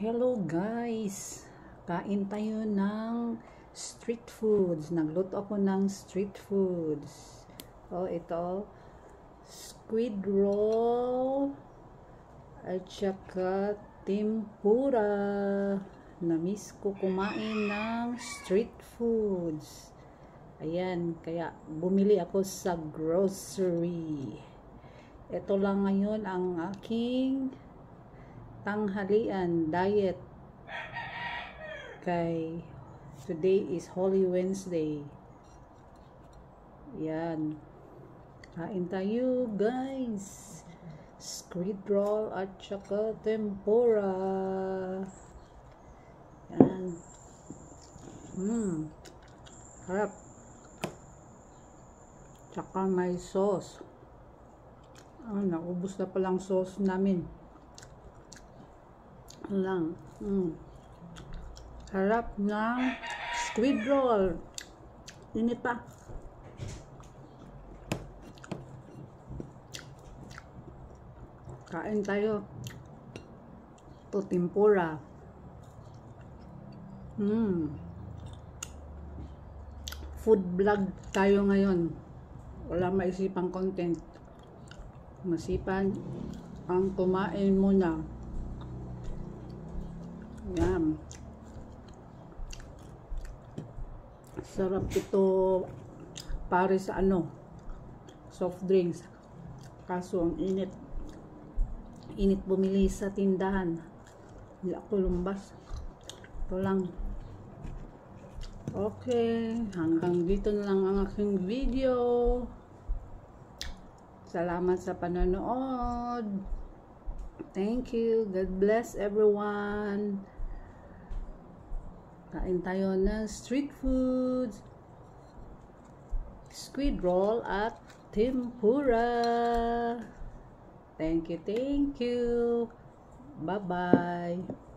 Hello guys! Kain tayo ng street foods. Nagluto ako ng street foods. Ito. Squid roll at saka tempura. Namiss ko kumain ng street foods. Ayan, kaya bumili ako sa grocery. Ito lang ngayon ang aking tanghalian diet kay today is Holy Wednesday. Yan, kain tayo guys. Squid roll at saka tempura. Yan. Harap. Tsaka may sauce. Naubos na palang sauce namin lang. Harap ng squid roll. Init pa. Kain tayo. Ito tempura. Food vlog tayo ngayon. Wala maisipang content. Masipan ang kumain muna. Yan. Sarap ito pare sa soft drinks. Kaso ang init. Init bumili sa tindahan. Hindi ako lumbas. Ito lang. Okay. Hanggang dito na lang ang aking video. Salamat sa panonood. Thank you. God bless everyone. Kain tayo ng street foods. Squid roll at tempura. Thank you. Thank you. Bye-bye.